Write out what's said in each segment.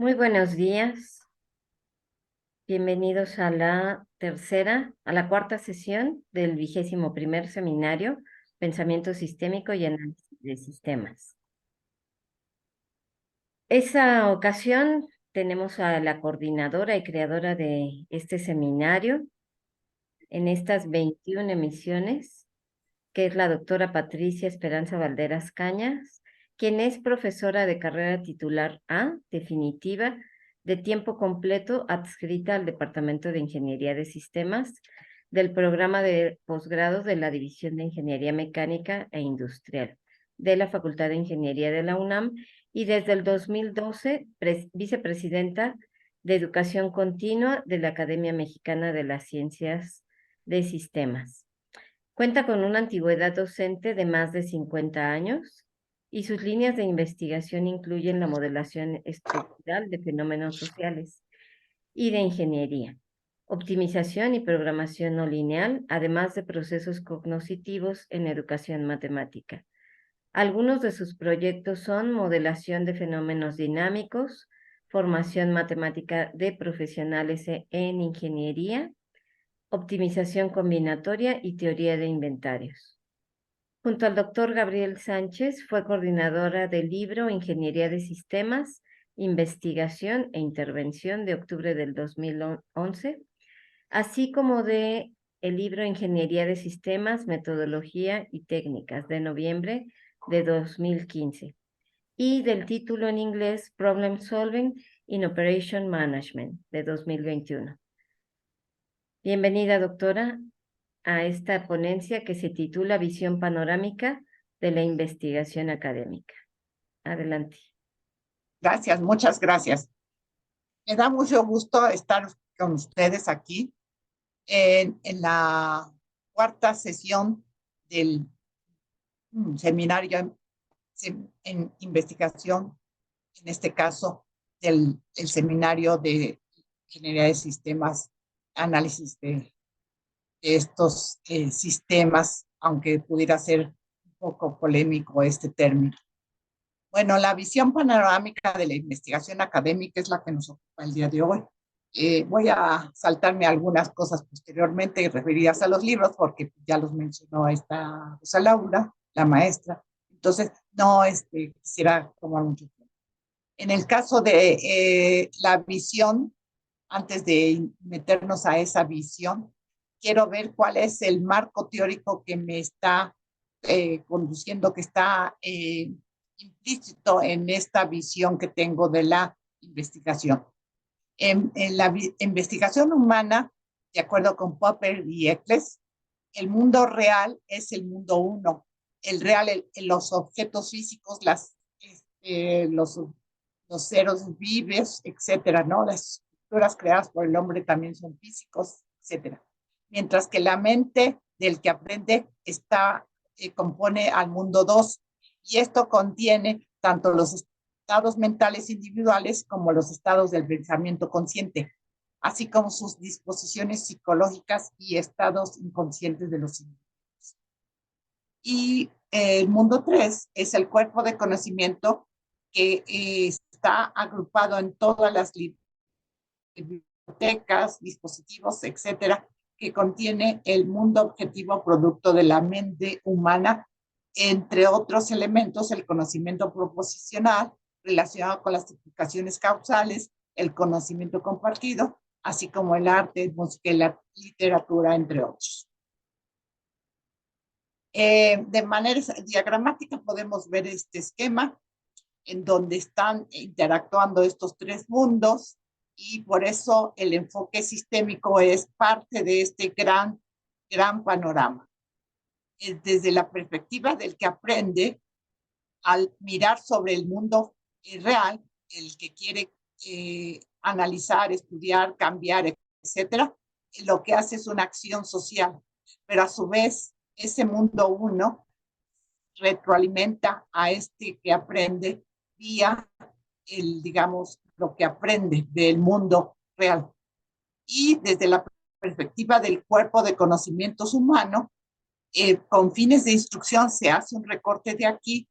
Muy buenos días. Bienvenidos a la cuarta sesión del 21º seminario Pensamiento Sistémico y Análisis de Sistemas. Esa ocasión tenemos a la coordinadora y creadora de este seminario en estas 21 emisiones, que es la doctora Patricia Esperanza Valderas Cañas, quien es profesora de carrera titular A, definitiva, de tiempo completo, adscrita al Departamento de Ingeniería de Sistemas del programa de posgrados de la División de Ingeniería Mecánica e Industrial de la Facultad de Ingeniería de la UNAM y desde el 2012 vicepresidenta de Educación Continua de la Academia Mexicana de las Ciencias de Sistemas. Cuenta con una antigüedad docente de más de 50 años y sus líneas de investigación incluyen la modelación estructural de fenómenos sociales y de ingeniería, optimización y programación no lineal, además de procesos cognitivos en educación matemática. Algunos de sus proyectos son modelación de fenómenos dinámicos, formación matemática de profesionales en ingeniería, optimización combinatoria y teoría de inventarios. Junto al doctor Gabriel Sánchez, fue coordinadora del libro Ingeniería de Sistemas, Investigación e Intervención de octubre del 2011, así como de el libro Ingeniería de Sistemas, Metodología y Técnicas de noviembre de 2015 y del título en inglés Problem Solving in Operation Management de 2021. Bienvenida, doctora, a esta ponencia que se titula Visión panorámica de la investigación académica. Adelante. Gracias, muchas gracias. Me da mucho gusto estar con ustedes aquí en la cuarta sesión del seminario en investigación, en este caso el seminario de Ingeniería de Sistemas, análisis de estos sistemas, aunque pudiera ser un poco polémico este término. Bueno, la visión panorámica de la investigación académica es la que nos ocupa el día de hoy. Voy a saltarme algunas cosas posteriormente referidas a los libros, porque ya los mencionó esta Rosa Laura, la maestra. Entonces, no quisiera tomar mucho tiempo. En el caso de la visión, antes de meternos a esa visión, quiero ver cuál es el marco teórico que me está conduciendo, que está implícito en esta visión que tengo de la investigación. En la investigación humana, de acuerdo con Popper y Eccles, el mundo real es el mundo uno. El real, los objetos físicos, los seres vivos, etcétera, ¿no? Las estructuras creadas por el hombre también son físicos, etcétera. Mientras que la mente del que aprende compone al mundo dos, y esto contiene tanto los estados mentales individuales como los estados del pensamiento consciente, así como sus disposiciones psicológicas y estados inconscientes de los individuos. Y el mundo 3 es el cuerpo de conocimiento que está agrupado en todas las bibliotecas, dispositivos, etcétera, que contiene el mundo objetivo producto de la mente humana, entre otros elementos, el conocimiento proposicional relacionado con las explicaciones causales, el conocimiento compartido, así como el arte, música y la literatura, entre otros. De manera diagramática podemos ver este esquema en donde están interactuando estos tres mundos, y por eso el enfoque sistémico es parte de este gran panorama. Desde la perspectiva del que aprende, al mirar sobre el mundo real, el que quiere analizar, estudiar, cambiar, etcétera, lo que hace es una acción social, pero a su vez ese mundo uno retroalimenta a este que aprende vía digamos, lo que aprende del mundo real. Y desde la perspectiva del cuerpo de conocimientos humanos, con fines de instrucción se hace un recorte de aquí,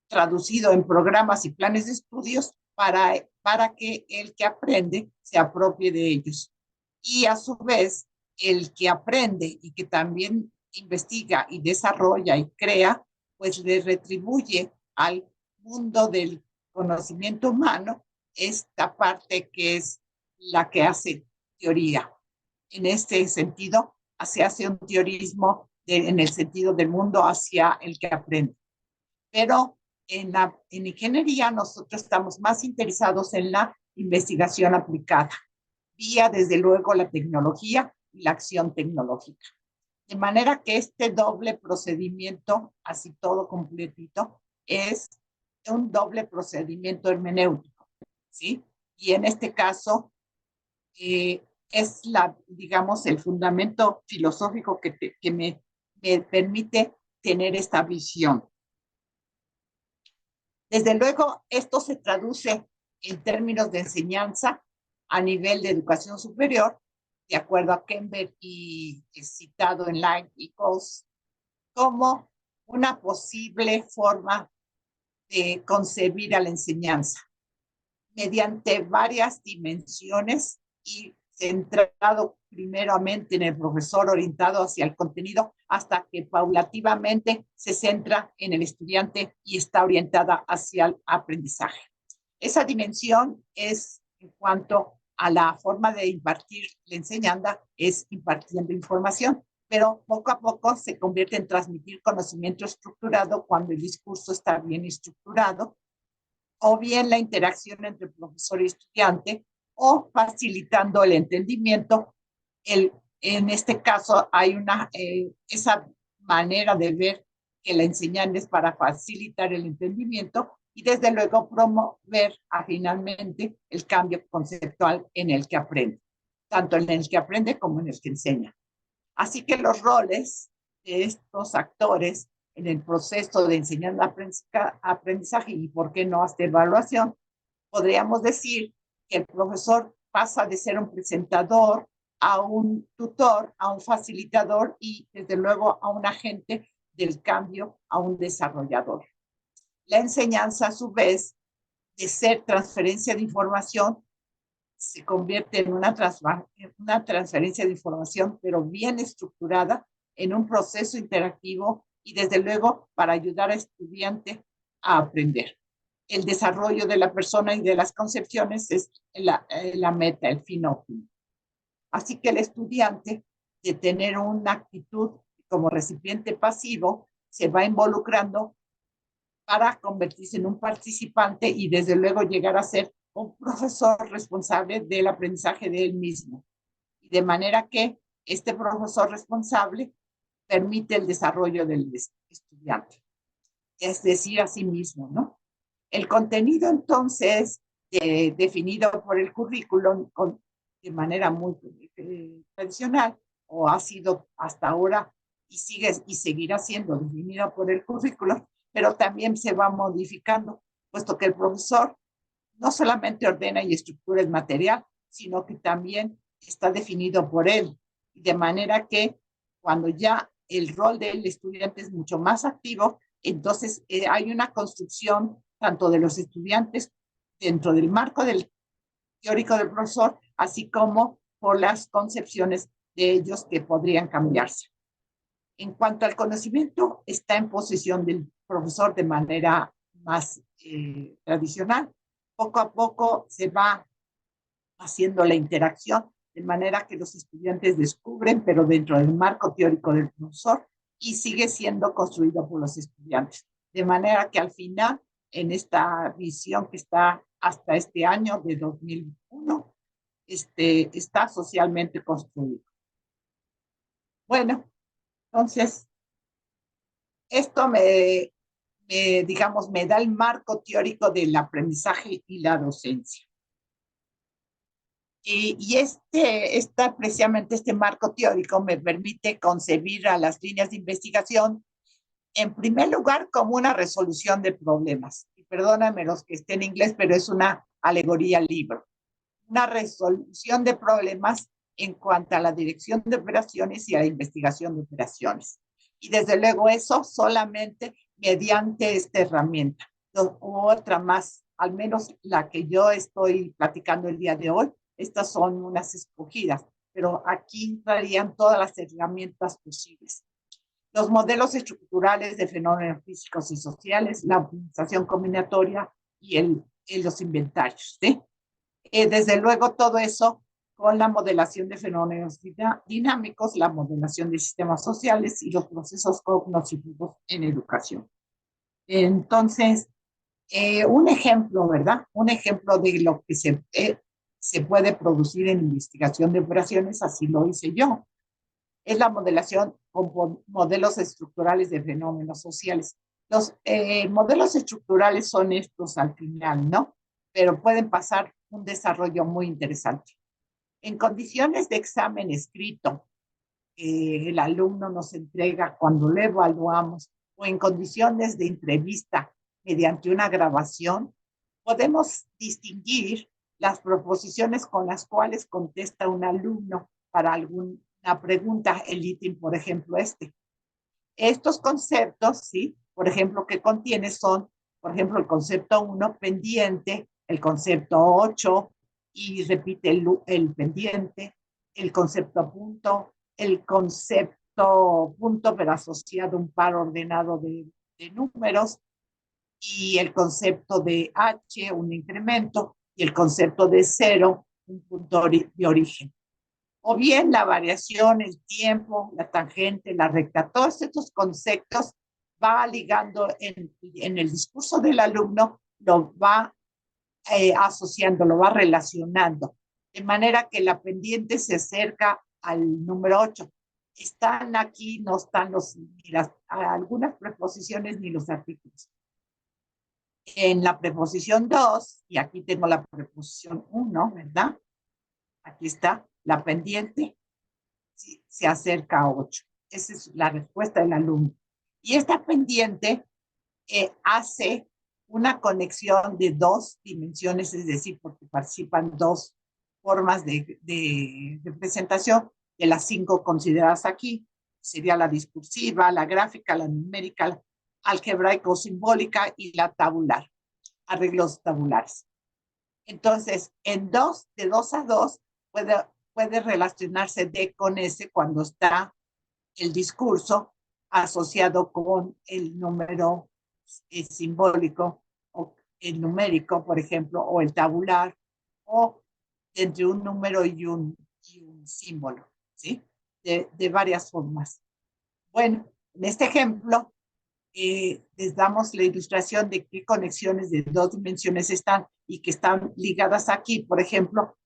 traducido en programas y planes de estudios, para que el que aprende se apropie de ellos. Y a su vez, el que aprende y que también investiga y desarrolla y crea, pues le retribuye al mundo del conocimiento humano esta parte que es la que hace teoría. En este sentido, se hace un teorismo en el sentido del mundo hacia el que aprende. Pero en ingeniería nosotros estamos más interesados en la investigación aplicada, vía desde luego la tecnología y la acción tecnológica. De manera que este doble procedimiento, así todo completito, es un doble procedimiento hermenéutico, ¿sí? Y en este caso es digamos, el fundamento filosófico que me permite tener esta visión. Desde luego, esto se traduce en términos de enseñanza a nivel de educación superior, de acuerdo a Kemper y citado en Lang y Coase, como una posible forma de concebir a la enseñanza mediante varias dimensiones y centrado primeramente en el profesor, orientado hacia el contenido, hasta que paulativamente se centra en el estudiante y está orientada hacia el aprendizaje. Esa dimensión es en cuanto a la forma de impartir la enseñanza, es impartiendo información, pero poco a poco se convierte en transmitir conocimiento estructurado cuando el discurso está bien estructurado, o bien la interacción entre profesor y estudiante, o facilitando el entendimiento. En este caso hay esa manera de ver que la enseñanza es para facilitar el entendimiento y desde luego promover finalmente el cambio conceptual en el que aprende, tanto en el que aprende como en el que enseña. Así que los roles de estos actores en el proceso de enseñanza-aprendizaje y por qué no hasta evaluación, podríamos decir que el profesor pasa de ser un presentador a un tutor, a un facilitador y desde luego a un agente del cambio, a un desarrollador. La enseñanza, a su vez, de ser transferencia de información, se convierte en una transferencia de información, pero bien estructurada, en un proceso interactivo y desde luego para ayudar al estudiante a aprender. El desarrollo de la persona y de las concepciones es la meta, el fin óptimo. Así que el estudiante, de tener una actitud como recipiente pasivo, se va involucrando para convertirse en un participante y desde luego llegar a ser un profesor responsable del aprendizaje de él mismo. De manera que este profesor responsable permite el desarrollo del estudiante, es decir, a sí mismo, ¿no? El contenido, entonces, definido por el currículum de manera muy tradicional, o ha sido hasta ahora y seguirá siendo definido por el currículum, pero también se va modificando, puesto que el profesor no solamente ordena y estructura el material, sino que también está definido por él, de manera que cuando ya el rol del estudiante es mucho más activo, entonces hay una construcción tanto de los estudiantes dentro del marco del teórico del profesor, así como por las concepciones de ellos que podrían cambiarse. En cuanto al conocimiento, está en posesión del profesor de manera más tradicional. Poco a poco se va haciendo la interacción de manera que los estudiantes descubren, pero dentro del marco teórico del profesor, y sigue siendo construido por los estudiantes. De manera que al final, en esta visión que está hasta este año de 2001, está socialmente construido. Bueno, entonces, esto digamos, me da el marco teórico del aprendizaje y la docencia. Y precisamente este marco teórico me permite concebir a las líneas de investigación, en primer lugar, como una resolución de problemas. Y perdóname los que estén en inglés, pero es una alegoría al libro. Una resolución de problemas en cuanto a la dirección de operaciones y a la investigación de operaciones. Y desde luego eso solamente mediante esta herramienta, u otra más al menos la que yo estoy platicando el día de hoy, estas son unas escogidas, pero aquí entrarían todas las herramientas posibles. Los modelos estructurales de fenómenos físicos y sociales, la optimización combinatoria y los inventarios, ¿sí? Desde luego todo eso con la modelación de fenómenos dinámicos, la modelación de sistemas sociales y los procesos cognitivos en educación. Entonces, un ejemplo, ¿verdad? Un ejemplo de lo que se puede producir en investigación de operaciones, así lo hice yo, es la modelación con modelos estructurales de fenómenos sociales. Los modelos estructurales son estos al final, ¿no? Pero pueden pasar un desarrollo muy interesante. En condiciones de examen escrito, el alumno nos entrega cuando lo evaluamos, o en condiciones de entrevista mediante una grabación, podemos distinguir las proposiciones con las cuales contesta un alumno para alguna pregunta, el ítem, por ejemplo, este. Estos conceptos, ¿sí? Por ejemplo, que contiene son, por ejemplo, el concepto 1, pendiente, el concepto 8, y repite el pendiente, el concepto punto, el concepto punto, pero asociado a un par ordenado de números, y el concepto de H, un incremento, y el concepto de cero, un punto de origen. O bien la variación, el tiempo, la tangente, la recta, todos estos conceptos va ligando en el discurso del alumno, lo va asociando, lo va relacionando, de manera que la pendiente se acerca al número 8. Están aquí, no están ni algunas preposiciones ni los artículos. En la preposición 2, y aquí tengo la preposición 1, ¿verdad? Aquí está la pendiente, se acerca a 8. Esa es la respuesta del alumno. Y esta pendiente hace una conexión de dos dimensiones, es decir, porque participan dos formas de representación de las 5 consideradas aquí. Sería la discursiva, la gráfica, la numérica, la algebraico-simbólica y la tabular, arreglos tabulares. Entonces, de 2 a 2 puede relacionarse D con S cuando está el discurso asociado con el número simbólico o el numérico, por ejemplo, o el tabular, o entre un número y un símbolo, ¿sí? De varias formas. Bueno, en este ejemplo, les damos la ilustración de qué conexiones de dos dimensiones están y que están ligadas aquí. Por ejemplo,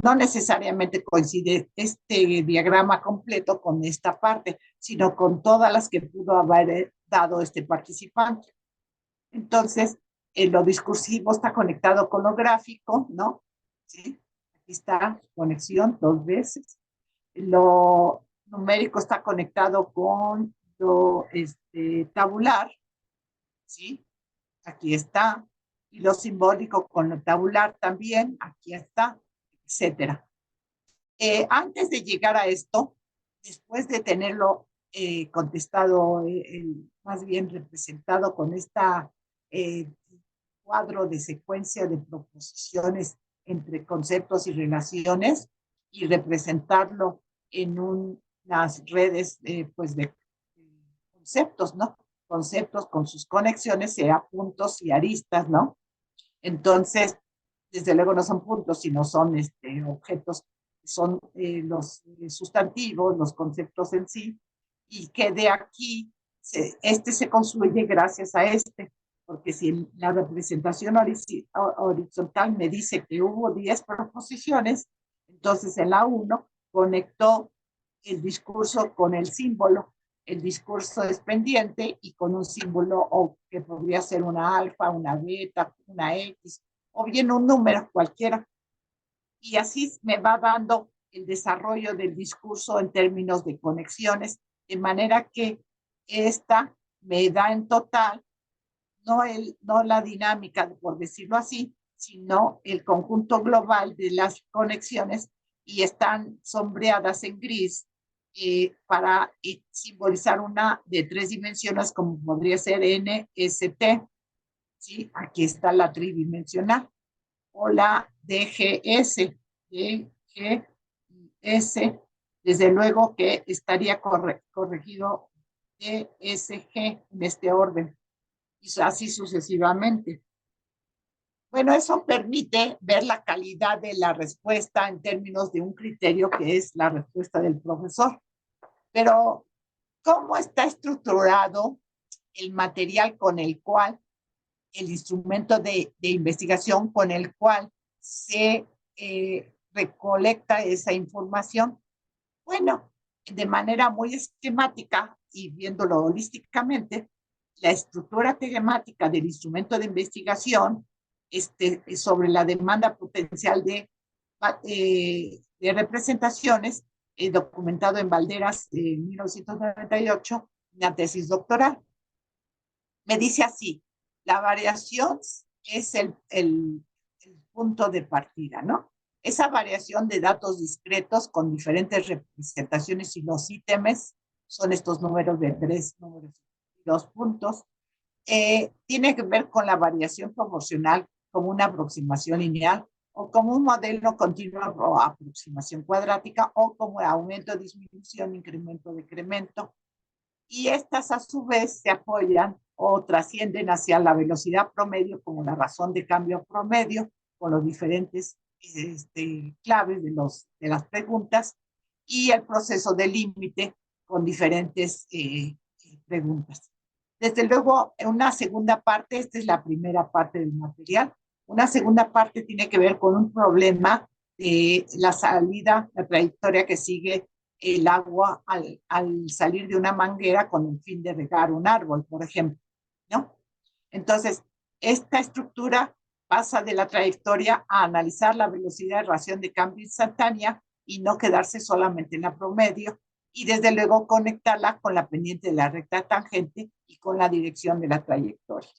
no necesariamente coincide este diagrama completo con esta parte, sino con todas las que pudo haber dado este participante. Entonces, lo discursivo está conectado con lo gráfico, ¿no? ¿Sí? Aquí está conexión 2 veces. Lo numérico está conectado con lo tabular, ¿sí? Aquí está. Y lo simbólico con lo tabular también, aquí está, etcétera. Antes de llegar a esto, después de tenerlo contestado, más bien representado con esta cuadro de secuencia de proposiciones entre conceptos y relaciones, y representarlo en unas redes pues de conceptos, ¿no? Conceptos con sus conexiones, sea puntos y aristas, ¿no? Entonces, desde luego no son puntos, sino son objetos, son los sustantivos, los conceptos en sí, y que de aquí se construye gracias a porque si la representación horizontal me dice que hubo 10 proposiciones, entonces en la 1 conectó el discurso con el símbolo. El discurso es pendiente y con un símbolo o que podría ser una alfa, una beta, una X, o bien un número cualquiera. Y así me va dando el desarrollo del discurso en términos de conexiones, de manera que esta me da en total no la dinámica, por decirlo así, sino el conjunto global de las conexiones, y están sombreadas en gris para simbolizar una de 3 dimensiones, como podría ser NST. ¿sí? Aquí está la tridimensional o la DGS. DGS, desde luego que estaría corregido DSG en este orden, y así sucesivamente. Bueno, eso permite ver la calidad de la respuesta en términos de un criterio que es la respuesta del profesor. Pero, ¿cómo está estructurado el material con el cual, el instrumento de investigación con el cual se recolecta esa información? Bueno, de manera muy esquemática y viéndolo holísticamente, la estructura temática del instrumento de investigación sobre la demanda potencial de representaciones, documentado en Valderas en 1998, la tesis doctoral. Me dice así, la variación es el punto de partida, ¿no? Esa variación de datos discretos con diferentes representaciones y los ítems, son estos números de 2 puntos, tiene que ver con la variación proporcional como una aproximación lineal o como un modelo continuo o aproximación cuadrática o como aumento, disminución, incremento, decremento. Y estas a su vez se apoyan o trascienden hacia la velocidad promedio como la razón de cambio promedio con los diferentes claves de las preguntas y el proceso de límite con diferentes preguntas. Desde luego, en una segunda parte, esta es la primera parte del material, una segunda parte tiene que ver con un problema de la salida, la trayectoria que sigue el agua al salir de una manguera con el fin de regar un árbol, por ejemplo, ¿no? Entonces, esta estructura pasa de la trayectoria a analizar la velocidad de reacción de cambio instantánea y no quedarse solamente en la promedio, y desde luego conectarla con la pendiente de la recta tangente y con la dirección de la trayectoria.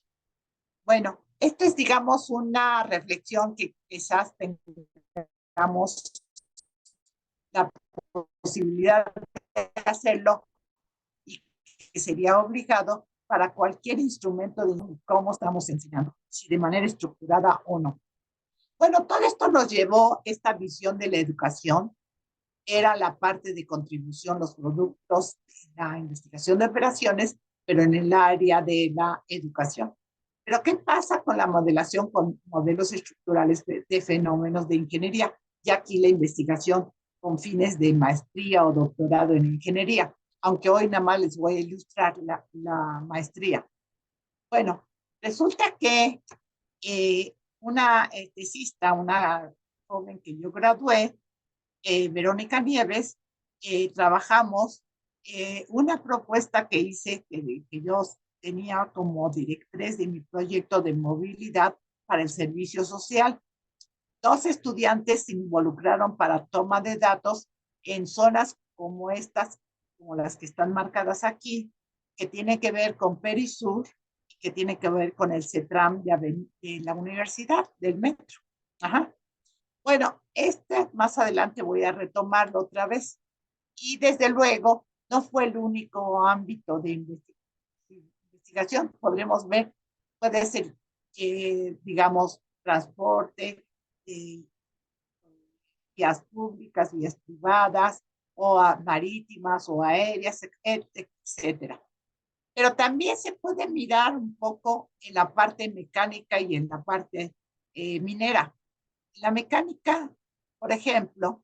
Bueno, esto es, digamos, una reflexión que quizás tengamos la posibilidad de hacerlo y que sería obligado para cualquier instrumento de cómo estamos enseñando, si de manera estructurada o no. Bueno, todo esto nos llevó, esta visión de la educación, era la parte de contribución, los productos, la investigación de operaciones, pero en el área de la educación. Pero ¿qué pasa con la modelación con modelos estructurales de fenómenos de ingeniería? Y aquí la investigación con fines de maestría o doctorado en ingeniería, aunque hoy nada más les voy a ilustrar la maestría. Bueno, resulta que una tesista, una joven que yo gradué, Verónica Nieves, trabajamos una propuesta que hice, que yo tenía como directriz de mi proyecto de movilidad para el servicio social. 2 estudiantes se involucraron para toma de datos en zonas como estas, como las que están marcadas aquí, que tiene que ver con Perisur, que tiene que ver con el CETRAM de la universidad, del metro. Ajá. Bueno, más adelante voy a retomarlo otra vez. Y desde luego, no fue el único ámbito de investigación. Podremos ver, puede ser, digamos, transporte, eh, vías públicas, vías privadas, o marítimas o aéreas, etcétera. Pero también se puede mirar un poco en la parte mecánica y en la parte minera. La mecánica, por ejemplo,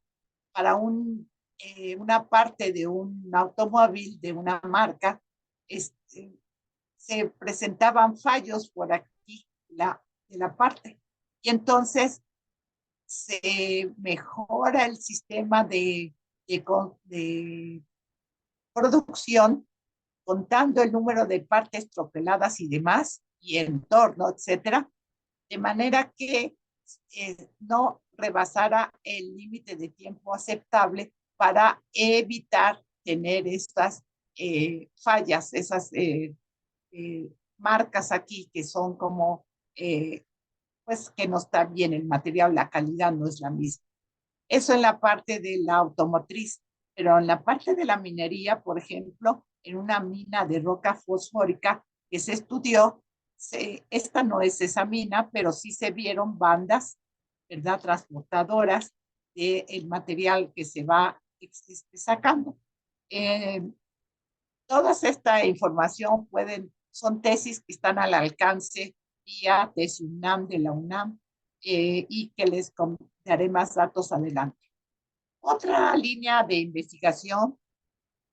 para una parte de un automóvil de una marca, se presentaban fallos por aquí de la parte. Y entonces se mejora el sistema de producción contando el número de partes tropeladas y demás, y entorno, etcétera, de manera que no rebasara el límite de tiempo aceptable para evitar tener estas fallas, esas marcas aquí que son como, pues que no está bien el material, la calidad no es la misma. Eso en la parte de la automotriz, pero en la parte de la minería, por ejemplo, en una mina de roca fosfórica que se estudió, esta no es esa mina, pero sí se vieron bandas, ¿verdad? Transportadoras del material que se va sacando. Eh, Toda esta información son tesis que están al alcance vía TESUNAM de la UNAM, y que les daré más datos adelante. Otra línea de investigación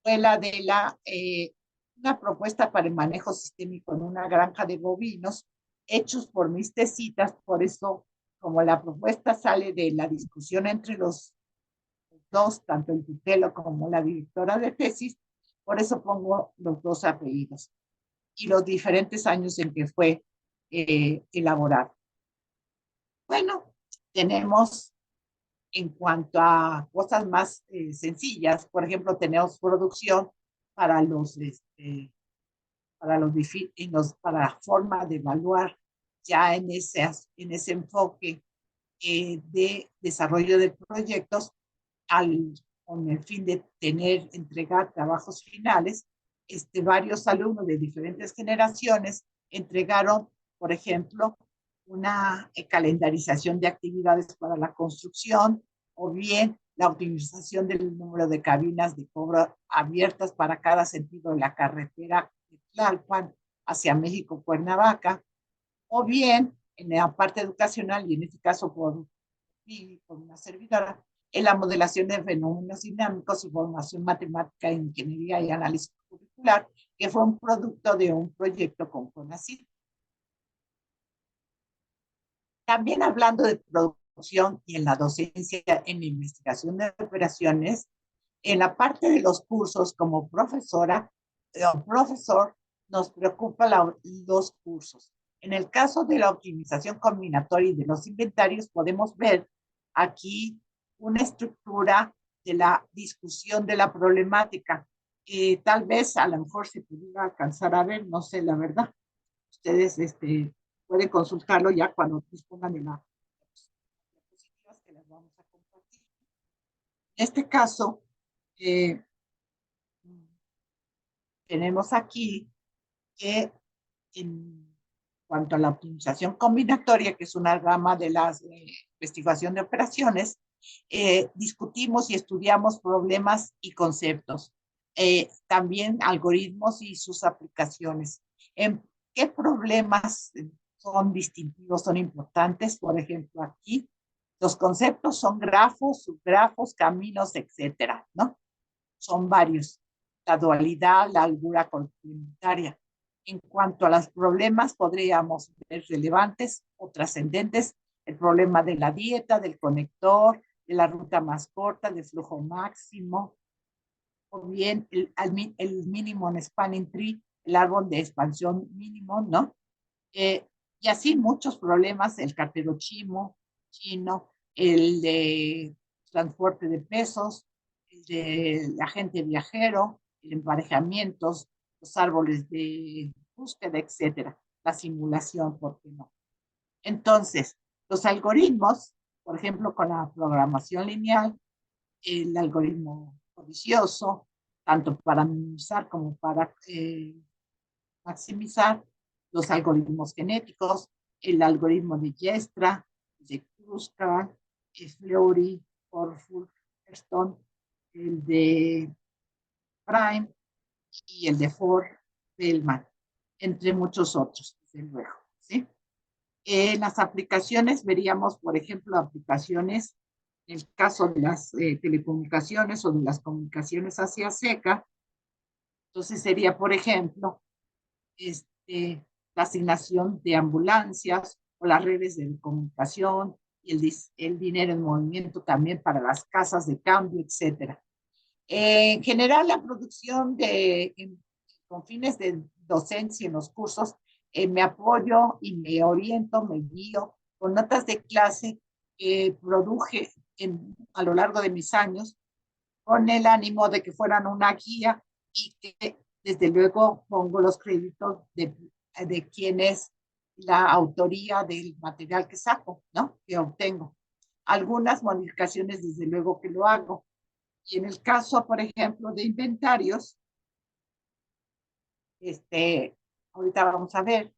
fue la de una propuesta para el manejo sistémico en una granja de bovinos, hechos por mis tesitas. Por eso, como la propuesta sale de la discusión entre los dos, tanto el tutelo como la directora de tesis, por eso pongo los dos apellidos y los diferentes años en que fue elaborado. Bueno, tenemos en cuanto a cosas más sencillas, por ejemplo, tenemos producción para para la forma de evaluar ya en ese enfoque de desarrollo de proyectos con el fin de entregar trabajos finales. Varios alumnos de diferentes generaciones entregaron, por ejemplo, una calendarización de actividades para la construcción, o bien la optimización del número de cabinas de cobro abiertas para cada sentido de la carretera de Tlalpan hacia México, Cuernavaca, o bien en la parte educacional, y en este caso por una servidora, en la modelación de fenómenos dinámicos y formación matemática, ingeniería y análisis curricular, que fue un producto de un proyecto con CONACYT. También hablando de producción y en la docencia, en la investigación de operaciones, en la parte de los cursos como profesora o profesor, nos preocupa los cursos. En el caso de la optimización combinatoria y de los inventarios, podemos ver aquí una estructura de la discusión de la problemática. Tal vez a lo mejor se pudiera alcanzar a ver, no sé, la verdad. Ustedes pueden consultarlo ya cuando dispongan de las diapositivas que las vamos a compartir. En este caso, eh, tenemos aquí que en cuanto a la optimización combinatoria, que es una rama de la investigación de operaciones, discutimos y estudiamos problemas y conceptos, también algoritmos y sus aplicaciones. ¿En qué problemas son distintivos, son importantes? Por ejemplo, aquí los conceptos son grafos, subgrafos, caminos, etcétera, ¿no? Son varios. La dualidad, la albura complementaria. En cuanto a los problemas, podríamos ver relevantes o trascendentes: el problema de la dieta, del conector, de la ruta más corta, del flujo máximo, o bien el mínimo en spanning tree, el árbol de expansión mínimo, ¿no? Y así muchos problemas: el cartero chino, el de transporte de pesos, el de agente viajero, el emparejamiento, los árboles de búsqueda, etcétera. La simulación, ¿por qué no? Entonces, los algoritmos, por ejemplo, con la programación lineal, el algoritmo codicioso, tanto para minimizar como para maximizar, los algoritmos genéticos, el algoritmo de Dijkstra, de Kruskal, Fleury, Corful, Stone, el de Prime y el de Ford-Bellman, entre muchos otros, desde luego, ¿sí? En las aplicaciones veríamos, por ejemplo, aplicaciones, en el caso de las telecomunicaciones o de las comunicaciones hacia seca. Entonces sería, por ejemplo, la asignación de ambulancias o las redes de comunicación, y el dinero en movimiento también para las casas de cambio, etcétera. En general, la producción con fines de docencia en los cursos, me apoyo y me oriento, me guío con notas de clase que produje a lo largo de mis años, con el ánimo de que fueran una guía, y que desde luego pongo los créditos de quién es la autoría del material que saco, ¿no? Que obtengo. Algunas modificaciones, desde luego que lo hago. Y en el caso, por ejemplo, de inventarios, ahorita vamos a ver,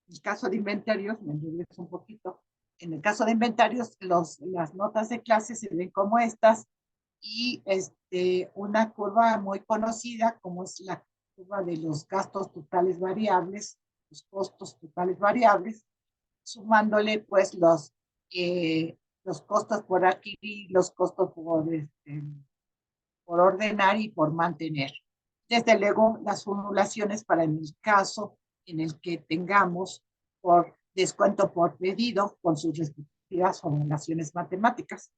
el caso de inventarios, me regreso un poquito, en el caso de inventarios, las notas de clase se ven como estas y una curva muy conocida como es la curva de los gastos totales variables, los costos totales variables, sumándole pues los costos por adquirir, los costos por ordenar y por mantener. Desde luego, las formulaciones para el caso en el que tengamos por descuento por pedido con sus respectivas formulaciones matemáticas.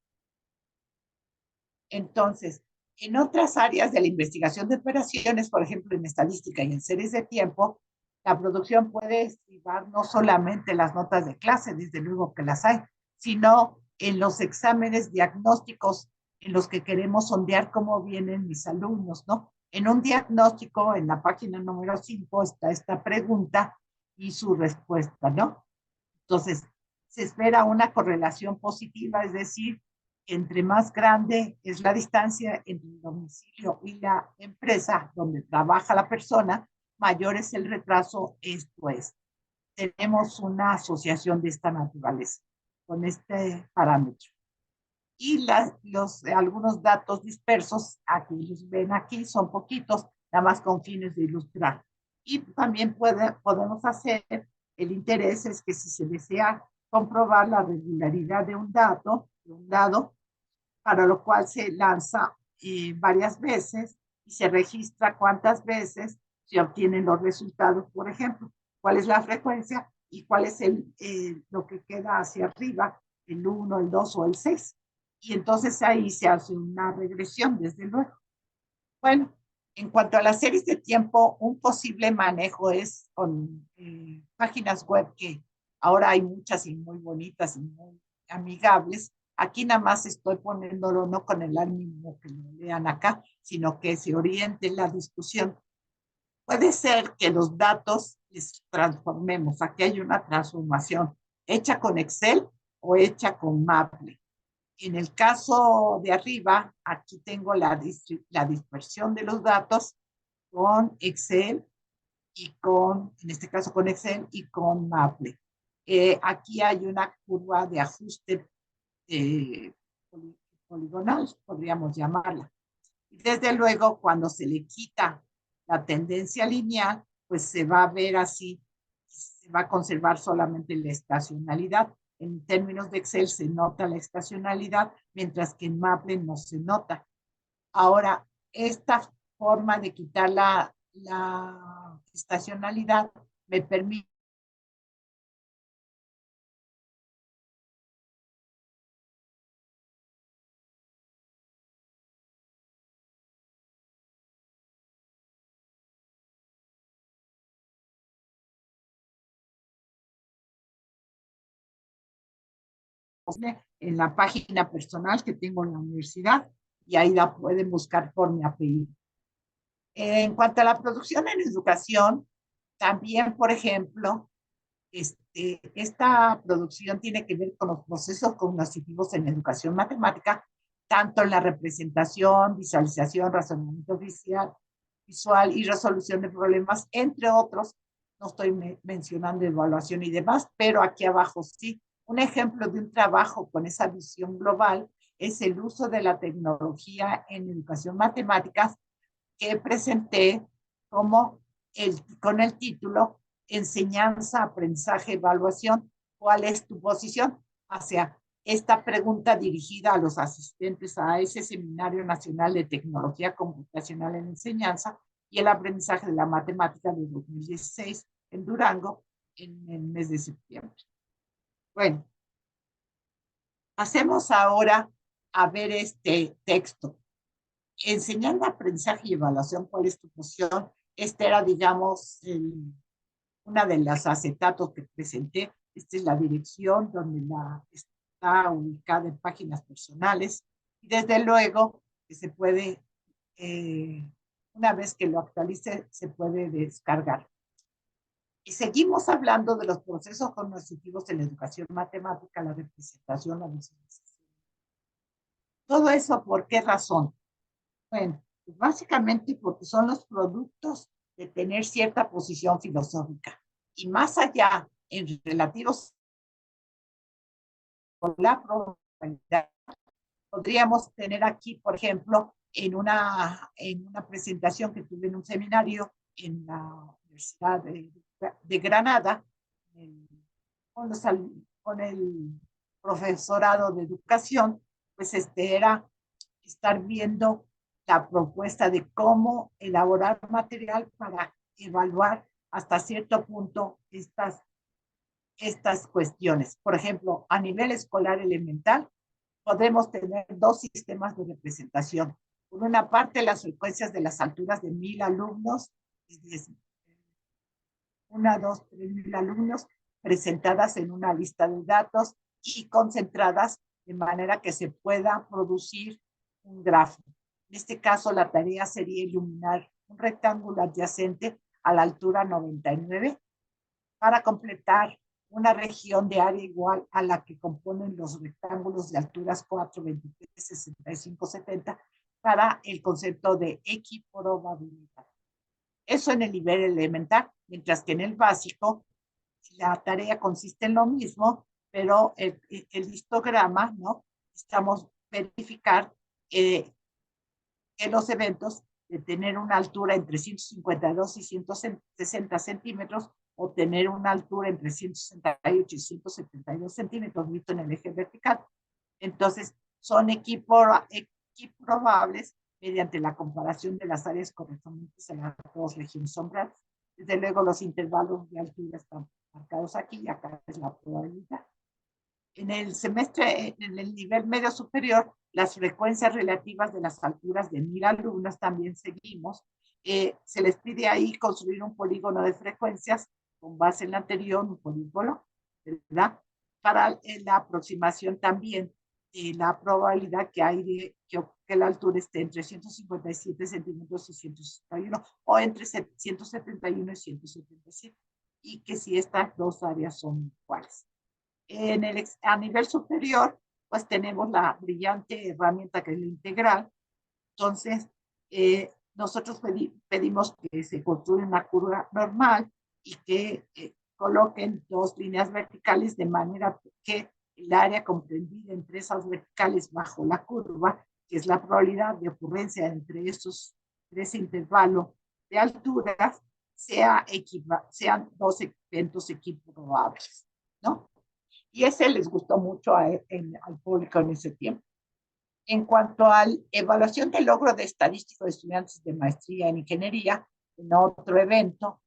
Entonces, en otras áreas de la investigación de operaciones, por ejemplo, en estadística y en series de tiempo, la producción puede estribar no solamente las notas de clase, desde luego que las hay, sino en los exámenes diagnósticos en los que queremos sondear cómo vienen mis alumnos, ¿no? En un diagnóstico, en la página número 5, está esta pregunta y su respuesta, ¿no? Entonces, se espera una correlación positiva, es decir, entre más grande es la distancia entre el domicilio y la empresa donde trabaja la persona, mayor es el retraso, esto es. Tenemos una asociación de esta naturaleza con este parámetro. Y algunos datos dispersos, aquí los ven aquí, son poquitos, nada más con fines de ilustrar. Y también podemos hacer, el interés es que si se desea comprobar la regularidad de un dado, para lo cual se lanza varias veces y se registra cuántas veces se obtienen los resultados, por ejemplo, cuál es la frecuencia y cuál es lo que queda hacia arriba, el 1, el 2 o el 6. Y entonces ahí se hace una regresión, desde luego. Bueno, en cuanto a las series de tiempo, un posible manejo es con páginas web que ahora hay muchas y muy bonitas y muy amigables. Aquí nada más estoy poniéndolo no con el ánimo que lo lean acá, sino que se oriente la discusión. Puede ser que los datos les transformemos. Aquí hay una transformación hecha con Excel o hecha con Maple. En el caso de arriba, aquí tengo la dispersión de los datos con Excel en este caso con Excel y con Maple. Aquí hay una curva de ajuste eh, poligonal, podríamos llamarla. Desde luego, cuando se le quita la tendencia lineal, pues se va a ver así, se va a conservar solamente la estacionalidad. En términos de Excel se nota la estacionalidad, mientras que en Maple no se nota. Ahora, esta forma de quitar la estacionalidad me permite en la página personal que tengo en la universidad y ahí la pueden buscar por mi apellido. En cuanto a la producción en educación, también, por ejemplo, esta producción tiene que ver con los procesos cognitivos en educación matemática, tanto en la representación, visualización, razonamiento visual y resolución de problemas, entre otros. No estoy mencionando evaluación y demás, pero aquí abajo sí. Un ejemplo de un trabajo con esa visión global es el uso de la tecnología en educación matemáticas que presenté como con el título Enseñanza, Aprendizaje, Evaluación. ¿Cuál es tu posición hacia esta pregunta dirigida a los asistentes a ese Seminario Nacional de Tecnología Computacional en Enseñanza y el Aprendizaje de la Matemática de 2016 en Durango en el mes de septiembre? Bueno, pasemos ahora a ver este texto. Enseñando aprendizaje y evaluación, ¿cuál es tu posición? Este era, digamos, una de las acetatos que presenté. Esta es la dirección donde está ubicada en páginas personales. Y desde luego, que se puede, una vez que lo actualice, se puede descargar. Y seguimos hablando de los procesos cognitivos en la educación matemática, la representación, la visualización. Todo eso, ¿por qué razón? Bueno, pues básicamente porque son los productos de tener cierta posición filosófica. Y más allá en relativos con la probabilidad. Podríamos tener aquí, por ejemplo, en una presentación que tuve en un seminario en la Universidad de Granada, con, los, con el profesorado de educación, pues era estar viendo la propuesta de cómo elaborar material para evaluar hasta cierto punto estas cuestiones. Por ejemplo, a nivel escolar elemental, podemos tener dos sistemas de representación. Por una parte, las frecuencias de las alturas de 1000 alumnos, es decir, 1, 2, 3000 alumnos presentadas en una lista de datos y concentradas de manera que se pueda producir un gráfico. En este caso, la tarea sería iluminar un rectángulo adyacente a la altura 99 para completar una región de área igual a la que componen los rectángulos de alturas 4, 23, 65, 70 para el concepto de equiprobabilidad. Eso en el nivel elemental, mientras que en el básico la tarea consiste en lo mismo, pero el histograma, ¿no? Estamos verificar en los eventos de tener una altura entre 152 y 160 centímetros o tener una altura entre 168 y 172 centímetros visto en el eje vertical. Entonces, son equiprobables mediante la comparación de las áreas correspondientes a las dos regiones sombrales. Desde luego, los intervalos de altura están marcados aquí y acá es la probabilidad. En el semestre, en el nivel medio superior, las frecuencias relativas de las alturas de 1000 alumnos también seguimos. Se les pide ahí construir un polígono de frecuencias con base en la anterior, un polígono, ¿verdad? Para la aproximación también de la probabilidad que hay de que la altura esté entre 157 centímetros y 161 o entre 171 y 177 y que si estas dos áreas son iguales. A nivel superior, pues tenemos la brillante herramienta que es la integral. Entonces, nosotros pedimos que se construya una curva normal y que coloquen dos líneas verticales de manera que el área comprendida entre esas verticales bajo la curva, que es la probabilidad de ocurrencia entre esos tres intervalos de alturas, sean dos eventos equiprobables, ¿no? Y ese les gustó mucho al público en ese tiempo. En cuanto a la evaluación del logro de estadístico de estudiantes de maestría en ingeniería, en otro evento,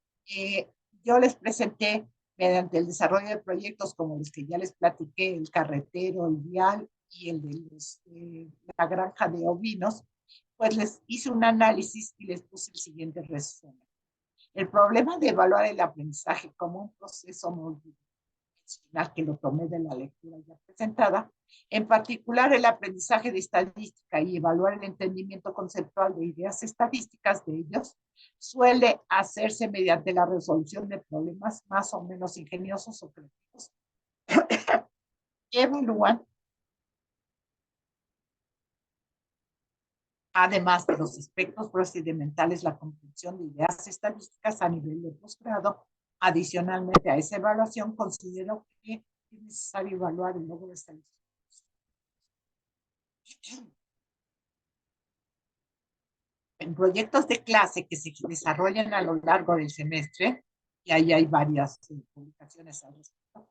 yo les presenté mediante el desarrollo de proyectos como los que ya les platiqué, el carretero, el vial y el de la granja de ovinos, pues les hice un análisis y les puse el siguiente resumen. El problema de evaluar el aprendizaje como un proceso multidisciplinar, que lo tomé de la lectura ya presentada, en particular el aprendizaje de estadística y evaluar el entendimiento conceptual de ideas estadísticas de ellos, suele hacerse mediante la resolución de problemas más o menos ingeniosos o creativos que evalúan, además de los aspectos procedimentales, la comprensión de ideas estadísticas a nivel de posgrado. Adicionalmente a esa evaluación, considero que es necesario evaluar el logro de estadística. En proyectos de clase que se desarrollan a lo largo del semestre, y ahí hay varias publicaciones al respecto,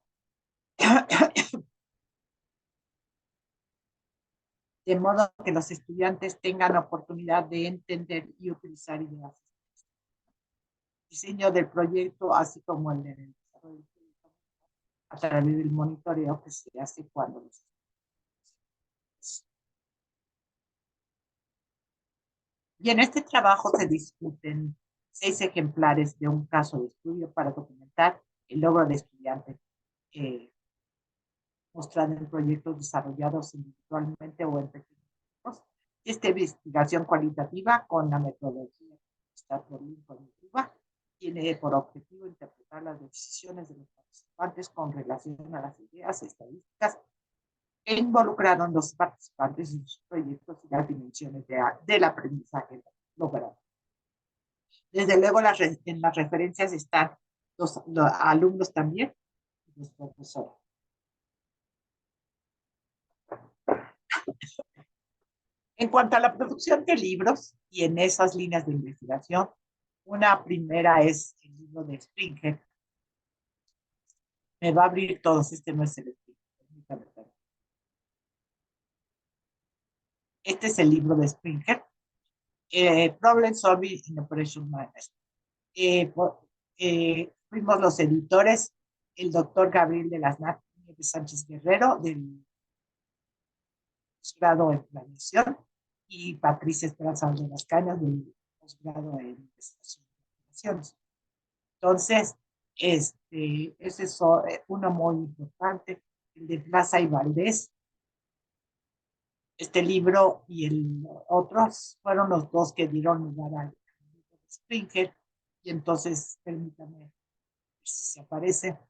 de modo que los estudiantes tengan oportunidad de entender y utilizar ideas. Diseño del proyecto, así como el del desarrollo a través del monitoreo que se hace cuando los y en este trabajo se discuten 6 ejemplares de un caso de estudio para documentar el logro de estudiantes mostrado en proyectos desarrollados individualmente o en pequeños grupos. Esta investigación cualitativa con la metodología que está por Lincoln y Cuba tiene por objetivo interpretar las decisiones de los participantes con relación a las ideas estadísticas que involucraron los participantes en sus proyectos y las dimensiones del aprendizaje logrado. Desde luego, en las referencias están los alumnos también, los profesores. En cuanto a la producción de libros y en esas líneas de investigación, una primera es el libro de Springer. Me va a abrir todos, este no es el Springer. Este es el libro de Springer, Problem Solving in Operation Management. Fuimos los editores, el doctor Gabriel de las Nieves Sánchez Guerrero, del posgrado en planeación, y Patricia Esperanza de las Cañas, del posgrado en investigación de operaciones. Entonces, ese es uno muy importante, el de Plaza y Valdés. Este libro y el otros fueron los dos que dieron lugar al libro de Springer. Y entonces, permítame ver si se aparece, ver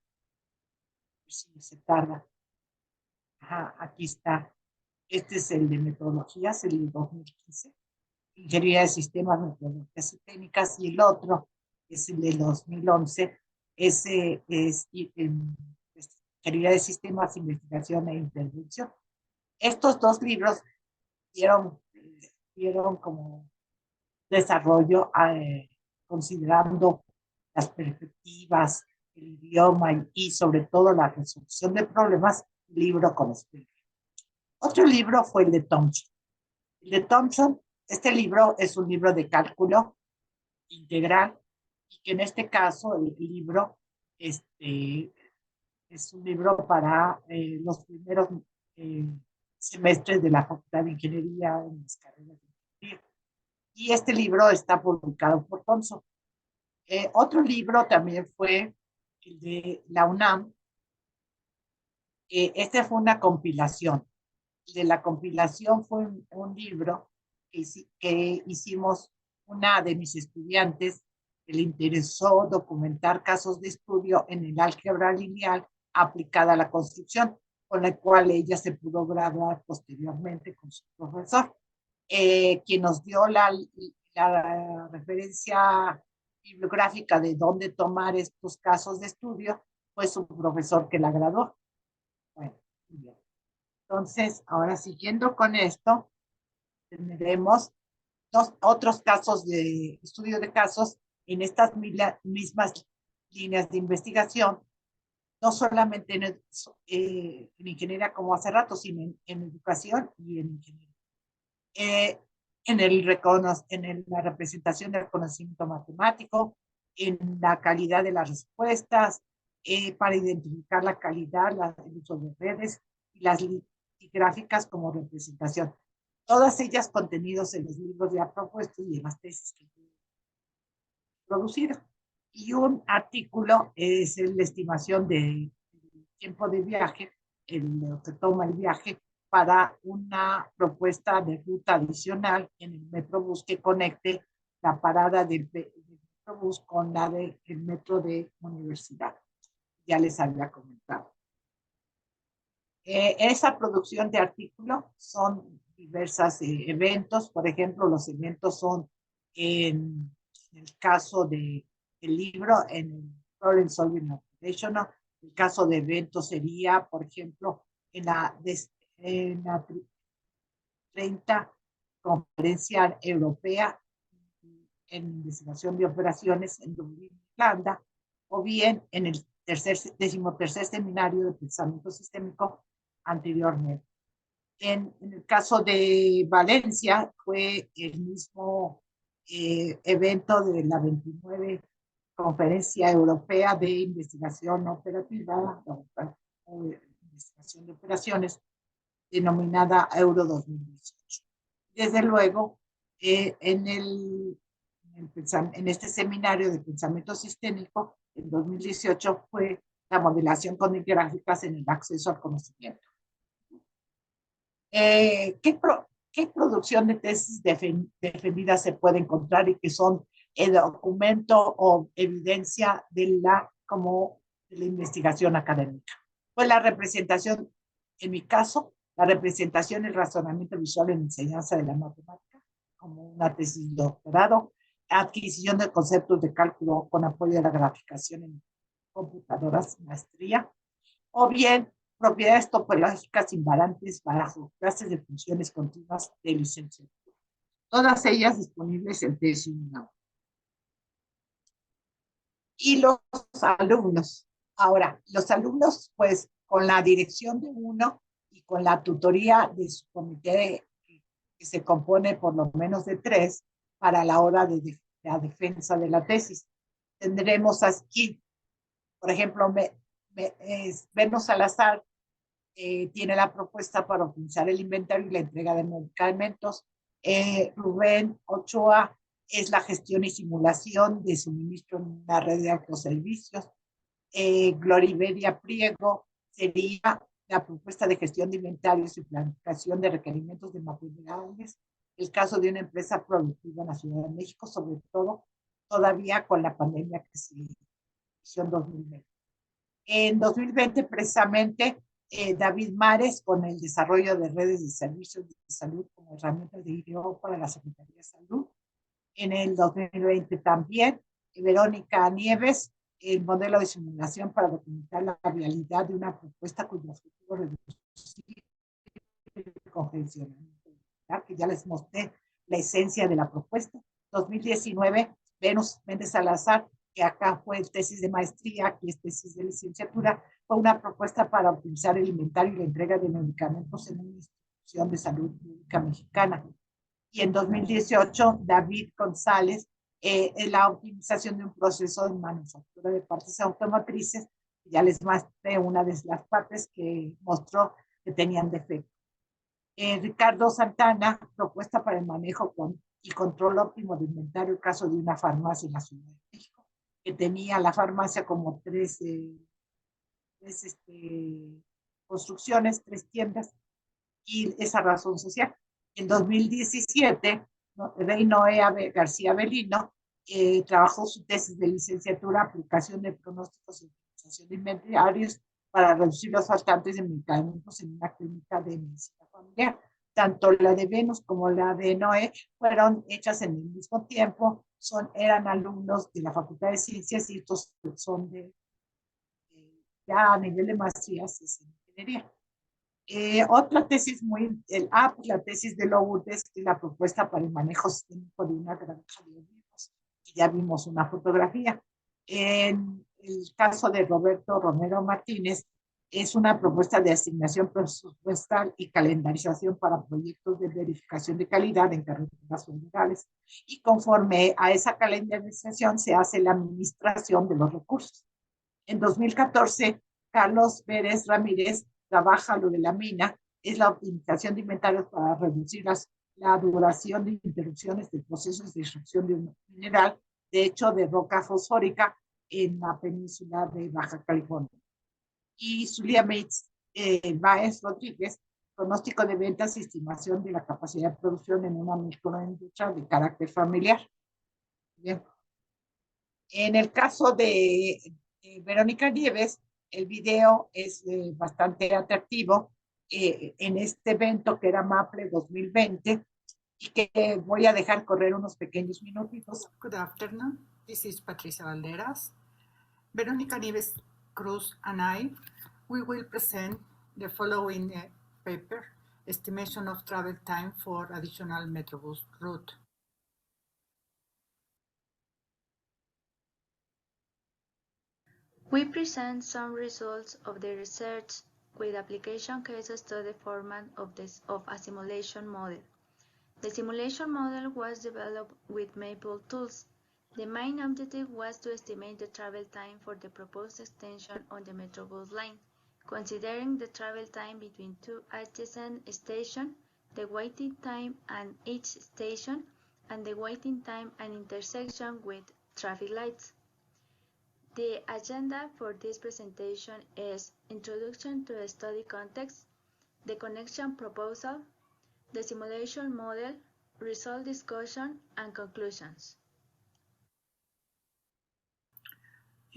si se tarda. Ajá, aquí está. Este es el de metodologías, el 2015. Ingeniería de sistemas, metodologías y técnicas. Y el otro es el de 2011. Ese es ingeniería de sistemas, investigación e intervención. Estos dos libros dieron como desarrollo considerando las perspectivas, el idioma y sobre todo la resolución de problemas, libro con Springer. Otro libro fue el de Thompson. El de Thompson, este libro es un libro de cálculo integral y que en este caso el libro es un libro para los primeros semestres de la Facultad de Ingeniería en las carreras de ingeniería. Y este libro está publicado por Thompson. Otro libro también fue el de la UNAM. Este fue una compilación. De la compilación fue un libro que hicimos una de mis estudiantes que le interesó documentar casos de estudio en el álgebra lineal aplicada a la construcción, con la cual ella se pudo graduar posteriormente con su profesor, quien nos dio la referencia bibliográfica de dónde tomar estos casos de estudio, fue su profesor que la graduó. Bueno, bien. Entonces, ahora siguiendo con esto, tendremos otros casos de estudio de casos en estas mismas líneas de investigación, no solamente en ingeniería como hace rato, sino en educación y en ingeniería. En la representación del conocimiento matemático, en la calidad de las respuestas, para identificar la calidad, el uso de redes y las gráficas como representación. Todas ellas contenidos en los libros ya propuestos y en las tesis que he producido. Y un artículo es la estimación de tiempo de viaje, lo que toma el viaje para una propuesta de ruta adicional en el Metrobús que conecte la parada del Metrobús con la del metro de Universidad. Ya les había comentado. Esa producción de artículos son diversos eventos. Por ejemplo, los eventos son en el caso del libro, en el Problem Solving Operation. El caso de eventos sería, por ejemplo, en la 30 Conferencia Europea en Investigación de Operaciones en Dublín, Irlanda, o bien en el 13º Seminario de Pensamiento Sistémico anteriormente. En el caso de Valencia fue el mismo evento de la 29 Conferencia Europea de Investigación Operativa, o Investigación de Operaciones, denominada Euro 2018. Desde luego, en este seminario de pensamiento sistémico, en 2018, fue la modelación con gráficas en el acceso al conocimiento. ¿Qué producción de tesis defendida se puede encontrar y que son el documento o evidencia de la investigación académica? Pues la representación, en mi caso, la representación y el razonamiento visual en enseñanza de la matemática, como una tesis de doctorado, adquisición de conceptos de cálculo con apoyo de la graficación en computadoras, maestría, o bien propiedades topológicas invariantes bajo clases de funciones continuas de licenciatura. Todas ellas disponibles en TESI UNAM. Y los alumnos. Ahora, los alumnos, pues, con la dirección de uno y con la tutoría de su comité, que se compone por lo menos de 3, para la hora de la defensa de la tesis. Tendremos aquí, por ejemplo, Venus Salazar tiene la propuesta para optimizar el inventario y la entrega de medicamentos. Rubén Ochoa es la gestión y simulación de suministro en una red de autoservicios. Gloribedia Priego sería la propuesta de gestión de inventarios y planificación de requerimientos de materiales. El caso de una empresa productiva en la Ciudad de México, sobre todo todavía con la pandemia que se inició en 2020. En 2020, precisamente, David Mares, con el desarrollo de redes de servicios de salud como herramientas de IDO para la Secretaría de Salud. En el 2020 también, Verónica Nieves, el modelo de simulación para documentar la realidad de una propuesta cuyo objetivo es reducir el congestionamiento, que ya les mostré la esencia de la propuesta. 2019, Venus Méndez Salazar, que acá fue el tesis de maestría, aquí es tesis de licenciatura, fue una propuesta para optimizar el inventario y la entrega de medicamentos en una institución de salud pública mexicana. Y en 2018, David González, la optimización de un proceso de manufactura de partes automotrices. Ya les mostré una de las partes que mostró que tenían defecto. Ricardo Santana, propuesta para el manejo y control óptimo de inventario, el caso de una farmacia en la Ciudad de México, que tenía la farmacia como tres construcciones, 3 tiendas, y esa razón social. En 2017, Rey Noé García Belino trabajó su tesis de licenciatura, aplicación de pronósticos y utilización de inventarios para reducir los faltantes de medicamentos en una clínica de medicina familiar. Tanto la de Venus como la de Noé fueron hechas en el mismo tiempo, eran alumnos de la Facultad de Ciencias y estos son ya a nivel de maestrías en ingeniería. Otra tesis la tesis de Lourdes, que es la propuesta para el manejo sistémico de una granja de ovnos, y ya vimos una fotografía. En el caso de Roberto Romero Martínez, es una propuesta de asignación presupuestal y calendarización para proyectos de verificación de calidad en carreteras federales. Y conforme a esa calendarización se hace la administración de los recursos. En 2014, Carlos Pérez Ramírez trabaja lo de la mina, es la optimización de inventarios para reducir la duración de interrupciones de procesos de extracción de un mineral, de hecho, de roca fosfórica en la península de Baja California. Y Zulia Baez Rodríguez, pronóstico de ventas y estimación de la capacidad de producción en una microindustria de carácter familiar. Bien. En el caso de Verónica Nieves, el video es bastante atractivo en este evento que era MAPRE 2020 y que voy a dejar correr unos pequeños minutitos. Good afternoon. This is Patricia Valderas. Verónica Nieves Cruz and I, we will present the following paper, Estimation of Travel Time for Additional Metrobus Route. We present some results of the research with application case study format of a simulation model. The simulation model was developed with Maple tools. The main objective was to estimate the travel time for the proposed extension on the Metrobus line, considering the travel time between 2 adjacent stations, the waiting time at each station, and the waiting time and intersection with traffic lights. The agenda for this presentation is Introduction to the Study Context, the Connection Proposal, the Simulation Model, Result Discussion, and Conclusions.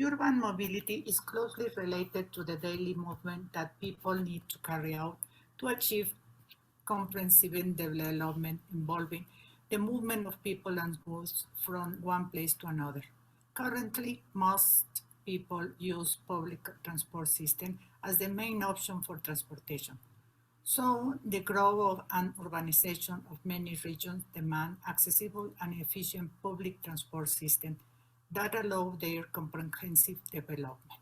Urban mobility is closely related to the daily movement that people need to carry out to achieve comprehensive development involving the movement of people and goods from one place to another. Currently, most people use public transport system as the main option for transportation. So the growth and urbanization of many regions demand accessible and efficient public transport systems that allow their comprehensive development.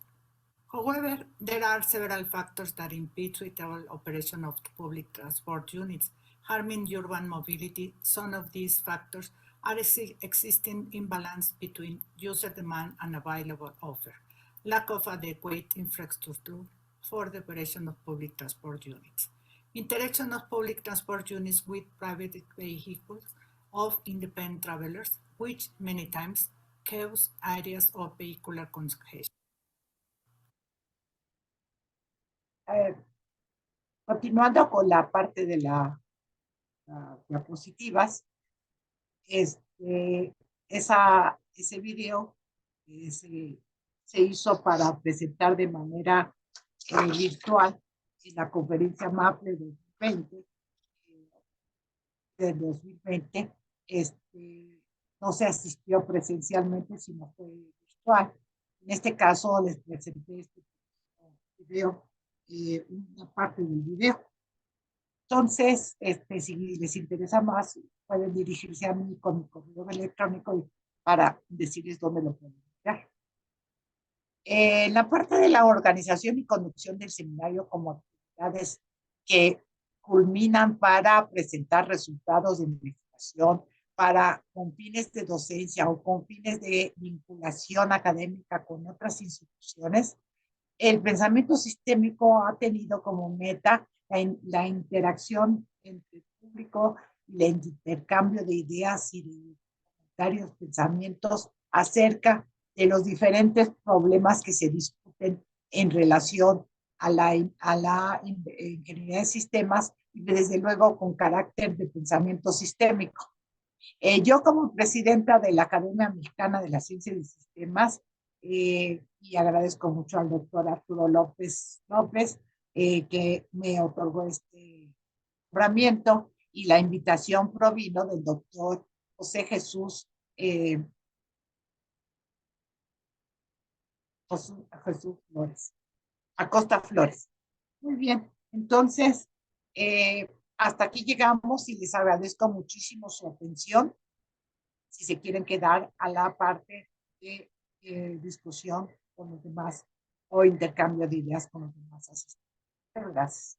However, there are several factors that impede suitable operation of public transport units, harming urban mobility. Some of these factors are existing imbalance between user demand and available offer, lack of adequate infrastructure for the operation of public transport units, interaction of public transport units with private vehicles of independent travelers, which many times cause areas of vehicular congestion. Continuando con la parte de las diapositivas, ese video se hizo para presentar de manera virtual en la conferencia MAPLE 2020. Del 2020, no se asistió presencialmente, sino fue virtual. En este caso les presenté este video, una parte del video. Entonces, si les interesa más, pueden dirigirse a mí con mi correo electrónico para decirles dónde lo pueden enviar. En la parte de la organización y conducción del seminario como actividades que culminan para presentar resultados de investigación, con fines de docencia o con fines de vinculación académica con otras instituciones, el pensamiento sistémico ha tenido como meta la interacción entre el público y el intercambio de ideas y de comentarios, pensamientos acerca de los diferentes problemas que se discuten en relación a la ingeniería de sistemas y desde luego con carácter de pensamiento sistémico. Yo como presidenta de la Academia Mexicana de la Ciencia de Sistemas, y agradezco mucho al doctor Arturo López, que me otorgó este nombramiento, y la invitación provino del doctor José Jesús Flores, Acosta Flores. Muy bien, entonces, hasta aquí llegamos y les agradezco muchísimo su atención. Si se quieren quedar a la parte de discusión con los demás o intercambio de ideas con los demás asistentes. Gracias.